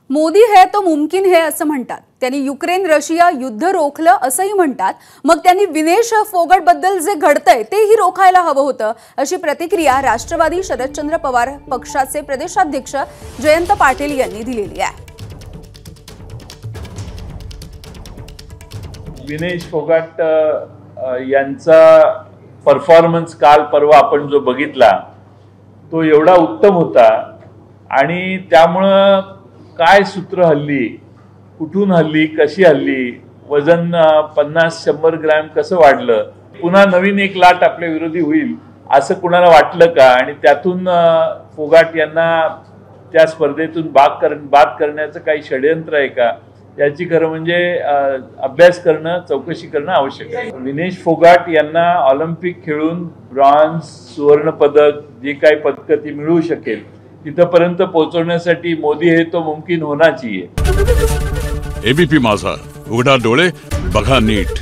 मोदी है तो मुमकिन है असं म्हणतात। त्यांनी युक्रेन रशिया युद्ध रोखलं असंही म्हणतात। मग त्यांनी विनेश फोगाट बद्दल जे घडतंय तेही रोखायला हवं होतं, अशी प्रतिक्रिया राष्ट्रवादी शरदचंद्र पवार पक्षाचे प्रदेशाध्यक्ष जयंत पाटील यांनी दिलेली आहे। विनेश फोगाट यांचा परफॉर्मन्स काल परवा आपण जो बघितला तो एवढा उत्तम होता आणि त्यामुळे काय सूत्र हल्ली, कुठून हल्ली, कशी हल्ली, वजन 50-100 ग्रॅम कसं वाढलं, पुन्हा नवीन एक लाट आपल्या विरोधी होईल असं कुणाला वाटलं का? आणि त्यातून फोगाट यांना त्या स्पर्धेतून बाद करण्याचं काही षडयंत्र आहे का, याची खरं म्हणजे अभ्यास करणं, चौकशी करणं आवश्यक आहे। विनेश फोगाट यांना ऑलिम्पिक खेळून ब्रॉन्झ, सुवर्ण पदक, जे काही पदकं ती मिळू शकेल तिथपर्यंत पोहोचवण्यासाठी मोदी हे तो मुमकिन होना चाहिए। एबीपी माझा, उघडा डोळे बघा नीट।